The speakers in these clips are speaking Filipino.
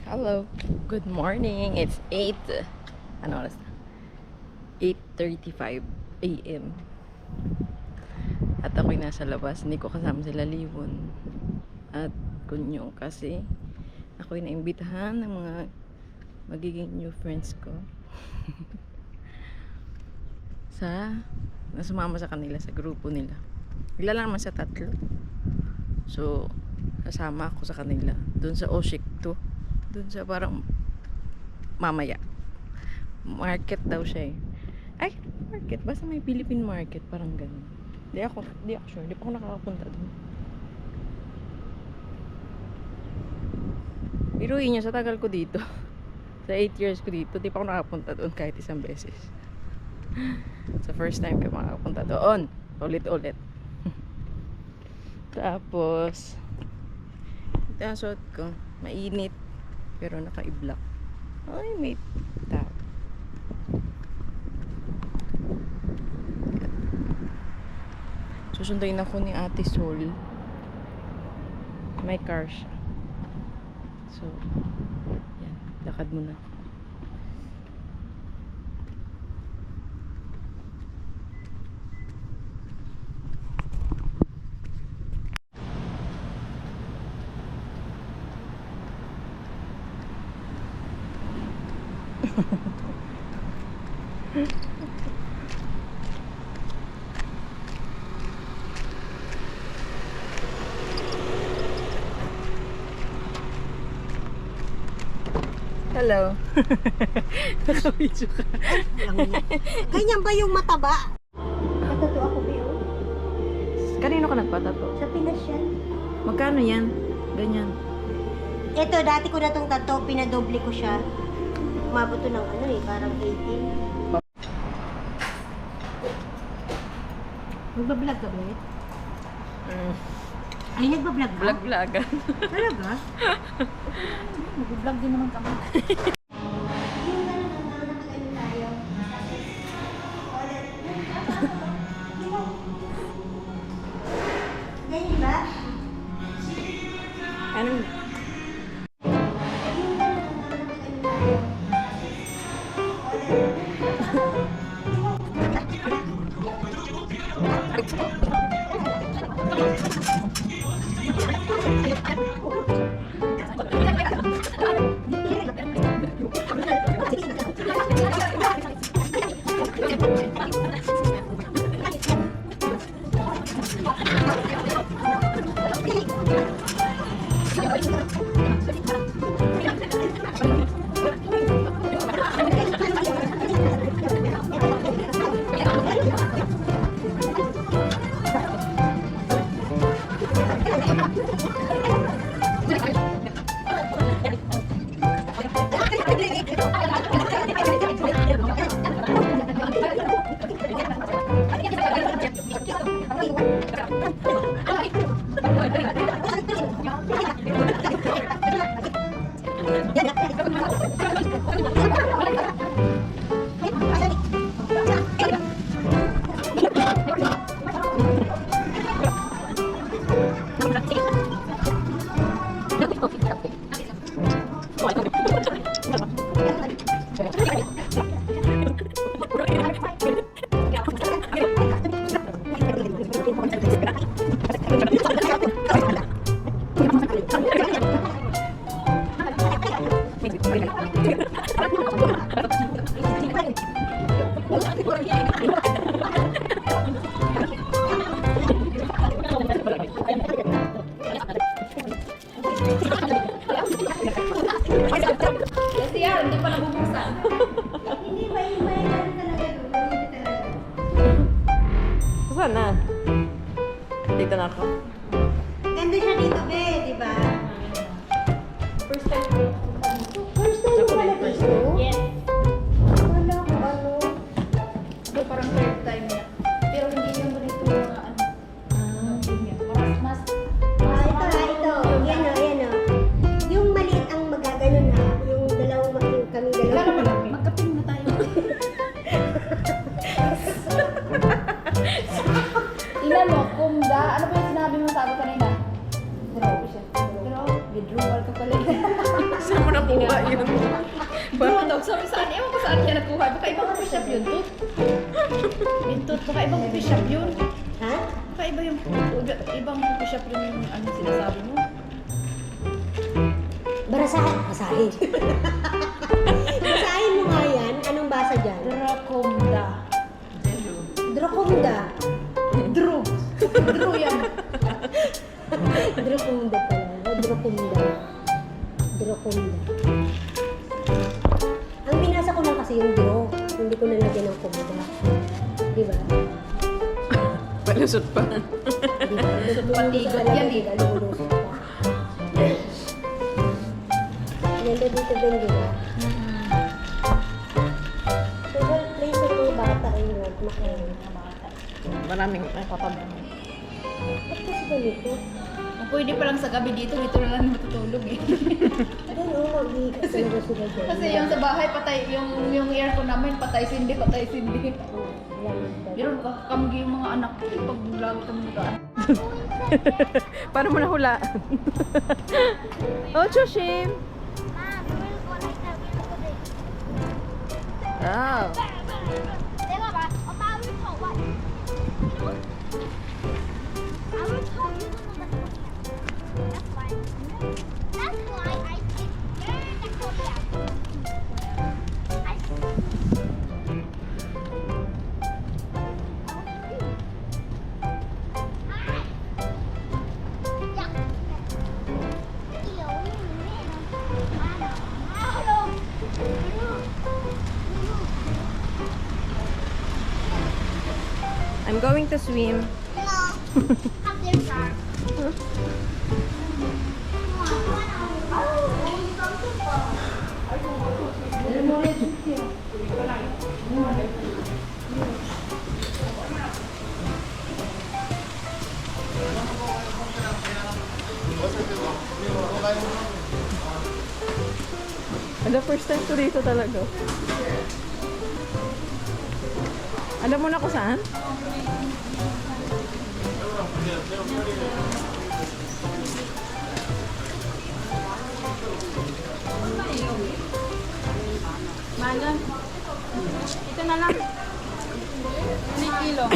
Hello. Good morning. It's 8. Ano oras na? 8:35 AM. At ako'y nasa labas. Hindi ko kasama sila Livon at Kunyong kasi ako'y naimbitahan ng mga magiging new friends ko. Nasumama sa kanila sa grupo nila. Ilan lang naman sa 3. So, kasama ako sa kanila. Doon sa Oshik 2. Doon sa parang mamaya. Market daw siya eh. Ay, market. Basta may Philippine market. Parang ganun. Di ako sure. Di pa ako nakakapunta doon. Biruin nyo, sa tagal ko dito. Sa 8 years ko dito, di pa ako nakapunta doon kahit isang beses. Sa first time ko makapunta doon. Ulit-ulit. Tapos, ito ang suot ko. Mainit. Pero naka-i-block. Ay, may tao. Susunduin ako ni Ate Sol. May car siya. So, yan. Lakad muna. Hello. Nakabidyo ka. Ganyan ba yung mataba? Matato ako, Bio. Kanino ka nagpatato? Sa Pinas yan. Magkano yan? Ganyan. Ito, dati ko na tong tato, pinadoble ko siya. Umabot to ng parang 18. Magbablog ka ba? Ay, nagbablog ka? Vlog-vlogan. Talaga? Mag-vlog din naman kami. Yung nakakaano tayo. Ganyan ba? Anong Kasi yan, hindi pa nabubuksan. Hindi ba yung may talaga doon? saan na? Dito na ako. Ganda siya dito, be, di ba? First time ko. First time mo pala dito? Yes. Wala ko, ano? Ito parang third time na. Pero hindi yung ganito mga ano. Mas Ito. Yan o, yan o. Yung maliit ang magaganon ha. Yung yung kami dalawa. magkaping na tayo. Tingnan mo, kumda. Ano ba yung sinabi mo sa akin kanina? Grabe siya. Pero, withdrawal ka pala. Saan mo nakuha yun? Bro, daw, sabi saan? Ewan ko saan niya nakuha. Baka ibang coffee shop yun, Tut. Tut, baka ibang coffee shop yun. Ha? Baka ibang coffee shop yun yung ano sinasabi mo. Barasahan. Basahin. Basahin mo nga yan. Anong basa dyan? Drakomda. Drocomda. Dro. Dro yan. Drocomda pala. Drocomda. Drocomda. Ang binasa ko lang kasi yung dro. Hindi ko nalagyan ng kumda. Di ba? Palusot pa. Di ba? Patigot yan eh. Lumulusot pa. Ganda dito din, di ba? Favorite place ng mga bata ay yung makain. Maraming nakapabang. Ba't kasi ganito? Pwede pa lang sa gabi dito na lang matutulog eh. Doon, mag-iigas talaga sila dyan. Kasi yung sa bahay patay, yung aircon namin patay sindi. Pero nakakamgi yung mga anak ko pag lagi kami nagaan. Paano mo nahulaan? Oh, Choshim! Wow! 내가 말, 엄마 I will talk what? You know? I will talk you don't know that's why. That's why I take very Korea. I'm going to swim. No. Up there, shark. Ano, first time ko dito talaga. Alam mo na kung saan? Malam. Ito na lang. 1 kilo.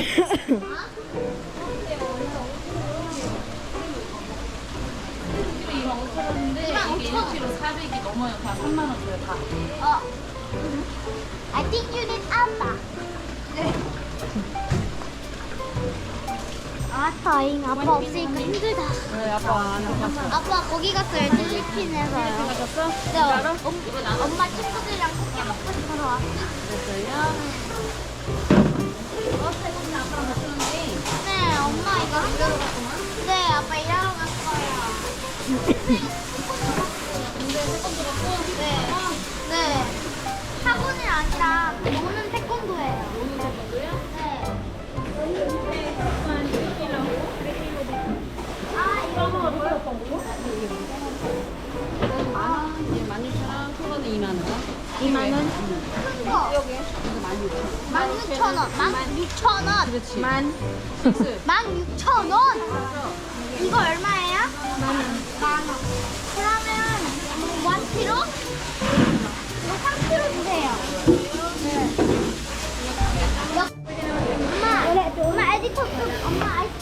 I think you need Appa. 아빠잉 아빠 없으니까 힘들다. 왜 아빠 안 왔어? 아빠 거기 갔어요 필리핀에서요. 갔어? 네, 엄마 친구들이랑 고기 먹고 싶어서 왔어요. 네, 엄마 이거 학교 네, 아빠 일하러 갈 거예요. 네. 네. 학원이 아니라 노는 태권도예요. 노는 태권도요? 네. 아, 이거 뭐예요? 2만 원? 큰 거. 여기. 16,000원. 16,000원. 그렇지. 16,000원. 이거 얼마예요? 10,000원. 그러면 1kg? 이거 3kg 주세요. 네. 엄마 에디터 엄마 아이스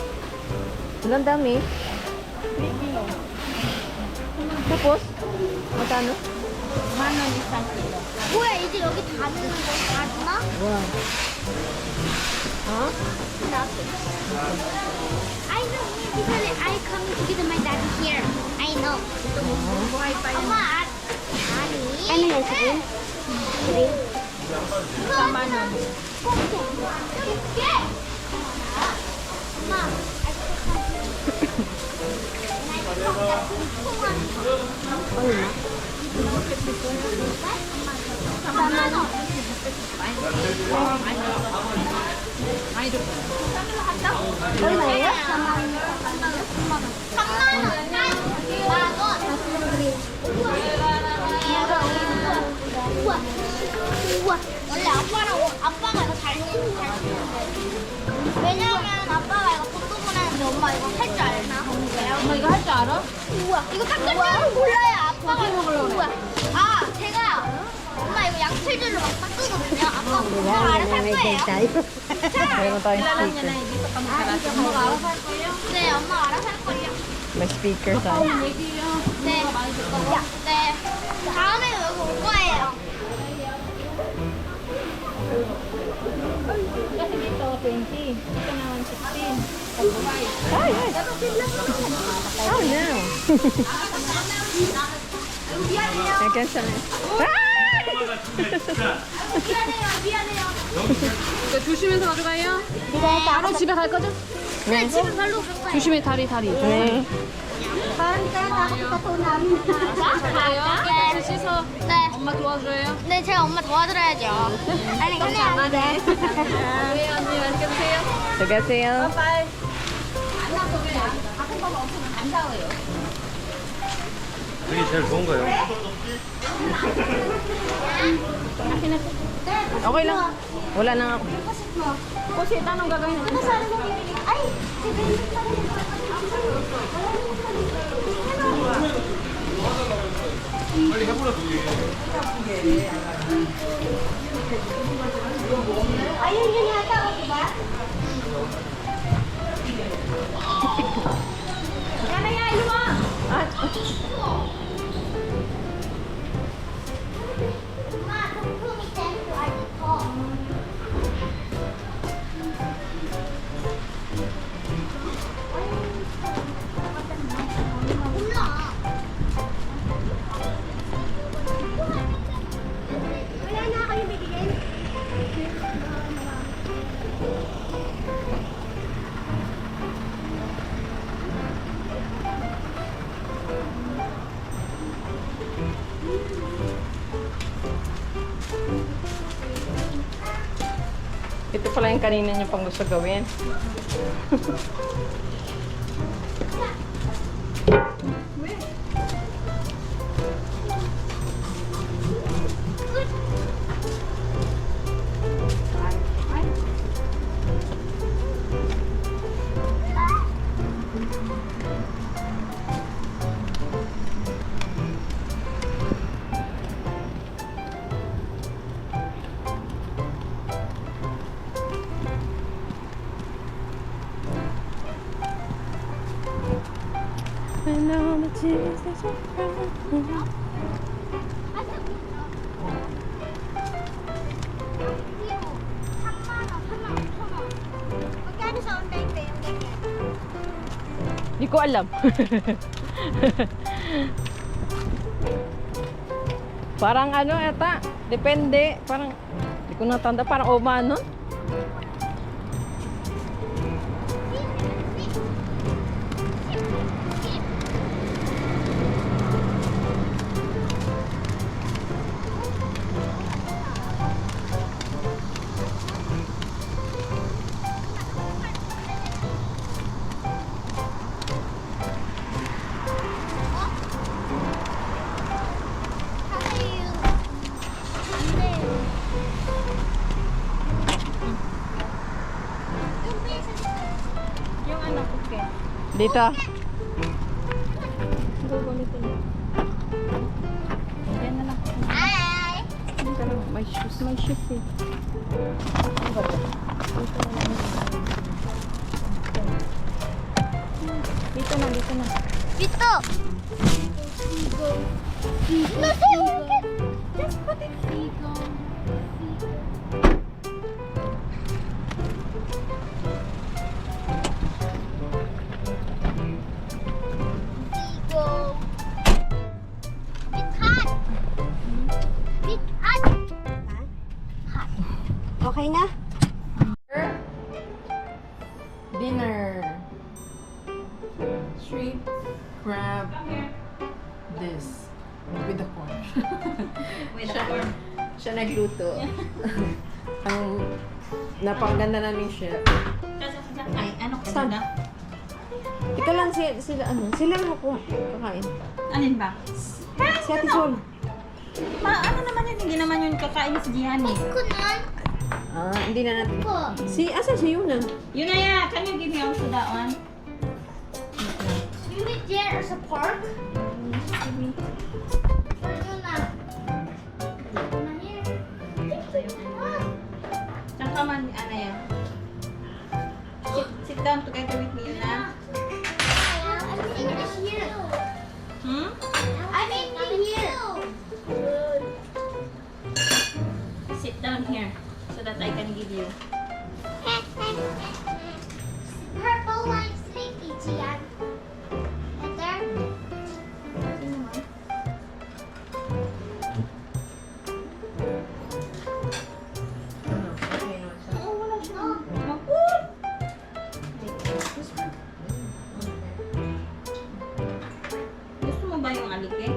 Ilang dami? Tapos? Magkano? 10,000원 isang kilo. 뭐야 이제 여기 다 주는 거 다 주나? Wow. Huh? I know because I come to get my daddy here. I know. 엄마 아니. 아니 지금. 그래. 3만원. 엄마. 얼마예요? 3만 원. 우와. 원래 아빠가 이거 잘 쓰는데. 왜냐면 아빠가 이거 돈도 보내는데 엄마 이거 할 줄 알나? 엄마 이거 할 줄 알아? 우와. 이거 깎을 줄은 몰라요. 아빠가. 우와. Bigay tayo. Meron tayong Kilala niya speaker. na, dito ka magkalapit. 네, 엄마 알아서 할 거예요. May speaker tayo. 네. 네. 다음에 여기 올 거예요. Kasi dito, 20. Dito naman 16. Ay, ay. Oh, no. I guess I... 조심해서 가져가요. Bigay 바로 집에 갈 거죠? 네. 집에 발로 갈 거예요. 조심해, 다리. 네. Parang tayo takot sa tato namin. 그래요? 씻어. 네. 엄마 도와줘요. 네, 제가 엄마 도와드려야죠. 아니, 근데 안 돼. 네, 언니 맛있게 드세요. 들어가세요. 그게 제일 좋은 거예요. Okay lang. Wala na ako. Kasi tanong gagawin natin. Ay, ayun yun yata, o diba? 엄마, 동품이 댄스 아직 더. 몰라. Wala na ako yung bibigyan. Ito pala yung kanina niyo pang gusto gawin. And all the tears that you cry. Magkano sa online ba yung ganyan? Di ko alam. Parang ano ata, depende. Parang, di ko natanda, parang Omano. Yung ano, okay. Dito. Gagamitin mo. Yan na lang. Hi! Dito lang, may shoes. May shoes eh. Dito na, dito na. Dito! No, just put it. Go. Bit hot. Bit hot. Hot. Okay na? Dinner. Shrimp, crab, this. With the corn. With the corn. Siya nagluto. Ang napakaganda namin chef. Ay, ano ka Saan? na? Ika lang sila ano, sila lang ako kakain. Alin ba? Si Ate Sol. Ano naman yun? Hindi naman yun kakain si Gianni. Kunan Hindi na natin. ko. Asan si Yuna? Yun na ya. Can you give me also that one? You meet there as a park? Ayun na. Ayun na here. Saan ka man? down together with me, Yuna. I'm sitting here. Hmm? I'm in here. Sit down here so that I can give you. Purple like sleepy, Gian. And there. Oh, wala siya. Oh, Mapul! Gusto mo ba yung alike?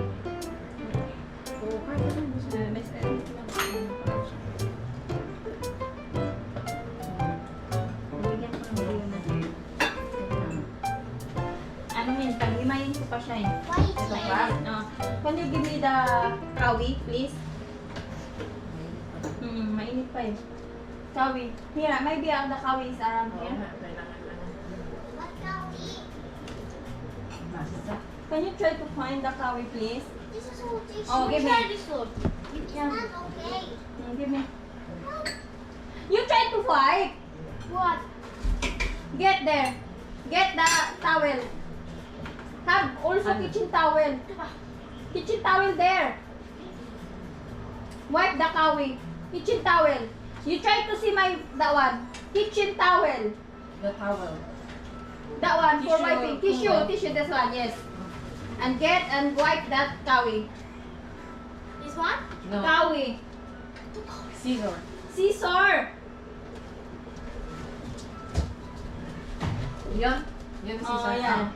Bigyan ko ng Yuna. Ano yun? Pag-imayin ko pa siya eh. white Ito like. pa? No. Can you give me the kawi, please? Mainit pa eh. Kawi. Here, maybe the kawi is around here. What can we eat? Can you try to find the kawi, please? This is so tasty. Oh, give me. Try this one. It's not okay. Give me. You try to fight. What? Get there. Get the towel. Have also kitchen towel. Kitchen towel there. Wipe the kawi. Kitchen towel. You try to see that one. Kitchen towel. The towel. That one for Tissue, wiping. Tissue, this one, yes. And get and wipe that kawi. This one? No. Kawi. Scissor. Scissor. Yan. Yan si Oh, Sir. yan.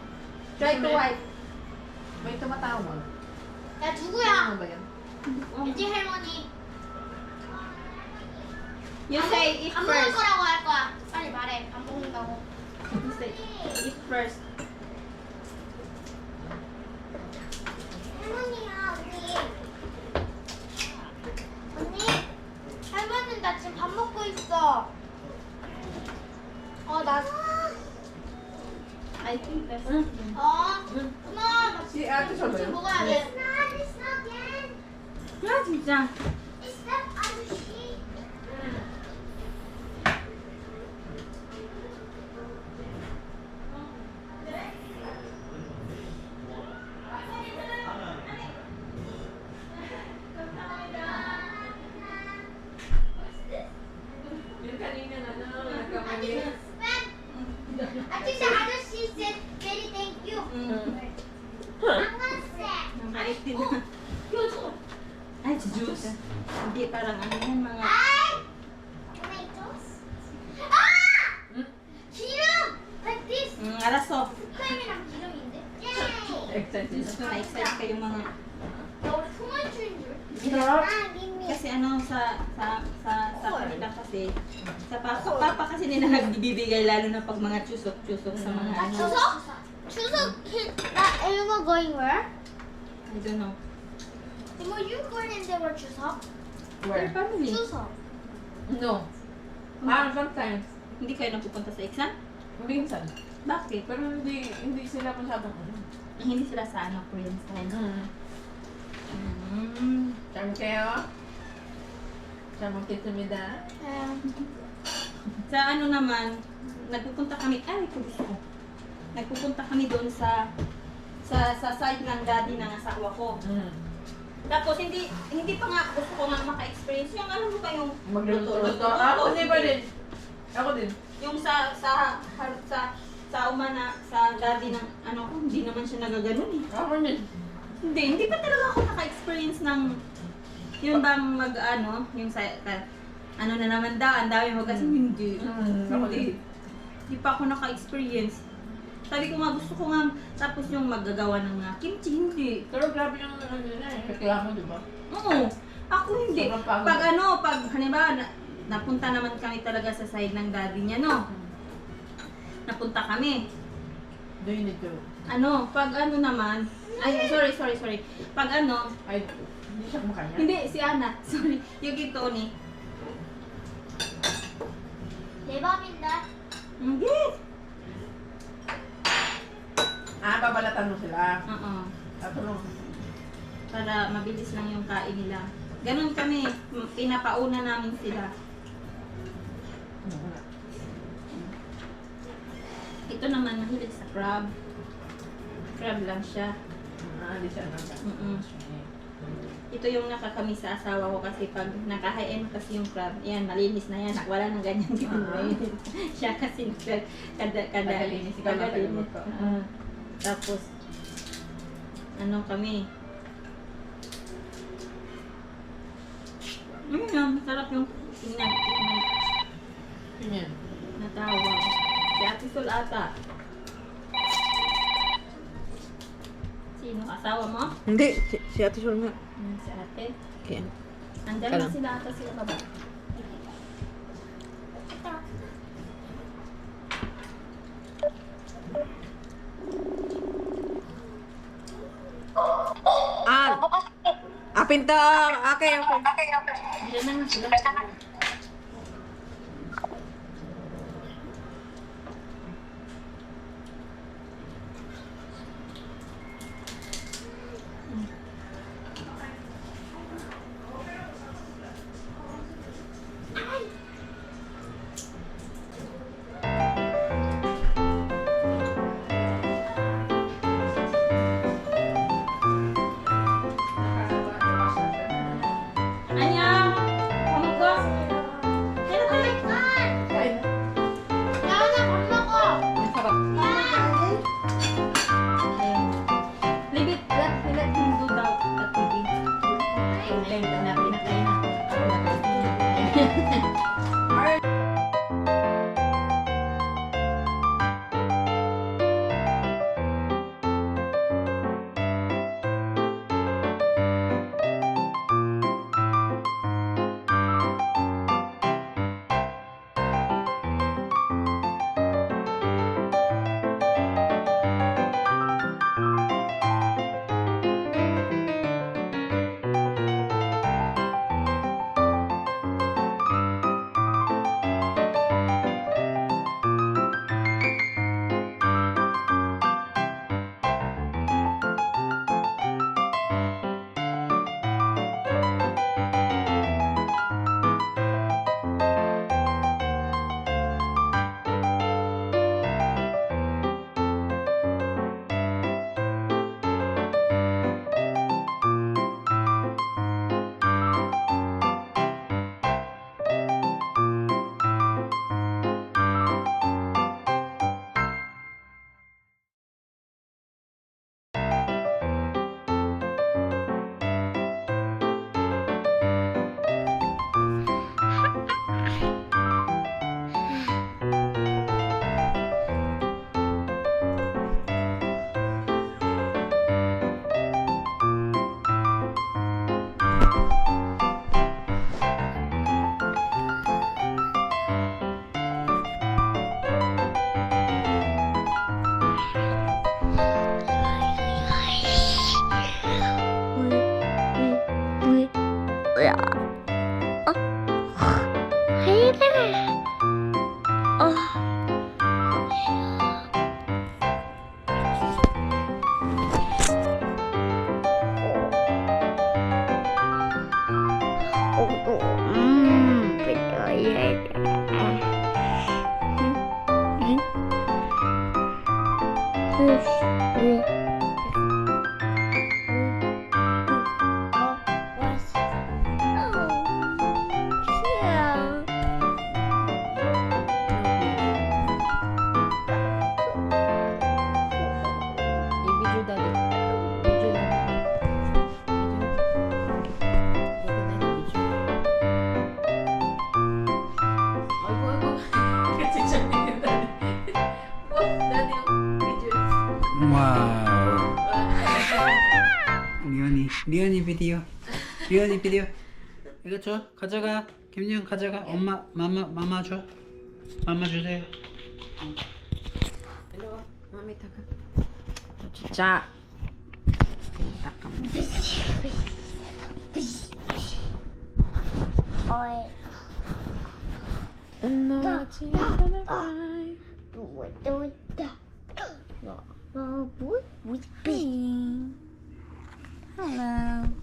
Try to wipe. May tumatawag. 야 Ano 누구야? ba yan? 유지 할머니. You say it 안 먹을 first. 거라고 할 거야. 빨리 말해. 안 먹는다고. You say it first. 할머니야 언니. 언니. 할머니 나 지금 밥 먹고 있어. 나. I think that's 엄마. 나 Si ate siya ba 지금 yun? 먹어야 돼. It's not again. Ah, 진짜. It's not on the sheet. Yung kanina na I think the a저씨 said very thank you. I'm gonna say. Mabait din na. Ay, juice. Hindi parang ano yan mga... Ay! Tomatoes? Ah! 기름! Like this. Alas off. 크림이랑 기름인데? Yay! Excited. Gusto na-excite kayo mga... 나 우리 소만추인 줄. Sarap. give Kasi ano sa kanila kasi sa papa kasi nila nagbibigay lalo na pag mga chusok-chusok sa mga ano. 추석? 추석 나 Elmo going where? I don't know. Elmo you going in there where 추석? Their Where? family. 추석. No. Sometimes. Hindi kayo napupunta sa exam? Minsan. Bakit? Pero hindi sila masyadong ano. Hindi sila sa ano, Korean style. Charm kayo? Charm ang kitumida? Sa ano naman, nagpupunta kami, nagpupunta kami doon sa side ng daddy ng asawa ko. Tapos hindi pa nga gusto ko nga maka-experience yung ano mo ba yung Magluluto. Ako din ba din? Ako din. yung sa uma na sa daddy ng ano ko, hindi naman siya nagaganon eh. Ako din. Hindi pa talaga ako naka-experience ng yung bang yung ano na naman daw, ang dami mo kasi hindi. Ako din. Hindi pa ako naka-experience. Sabi ko nga, gusto ko nga, tapos yung maggagawa ng kimchi, hindi. Pero grabe yung ano nila eh. Reklamo, di ba? Oo, ako hindi. Sobrang pagod. Pag halimbawa, napunta naman kami talaga sa side ng daddy niya, no? Napunta kami. Do you need to? Pag naman, ay, sorry. Pag Ay, hindi siya kumakanya. hindi, si Ana, sorry, yung kay Tony. 대박인데? Hindi. Babalatan mo sila. Oo. Tatulong. Para mabilis lang yung kain nila. Ganon kami, pinapauna namin sila. Ito naman, mahilig sa crab. Crab lang siya. Di siya Mm-mm. Ito yung nakakamiss sa asawa ko kasi pag nakahain kasi yung crab, yan, malinis na yan. Wala nang ganyan din. Siya kasi Tagalinis, ikaw na tagaluto. Tapos, ano kami? Masarap yung tingnan. Yan. Natawag. Si Ate Sol ata. Sino? Asawa mo? Hindi, si Ate Sol nga. Si ate. Okay. Andyan Alam. na sila ata sila baba. Pinto! Okay. Diyan na nga sila. Annyeong! Pamukos! Kaya tayo. Libit, let him do daw at TV. Then, na pinakain na. 와우. 리언이 비디오. 이거 줘. 가져가. 김리언 가져가. 엄마, 마마 줘. 마마 주세요. Mami, taga. Chicha. Hello.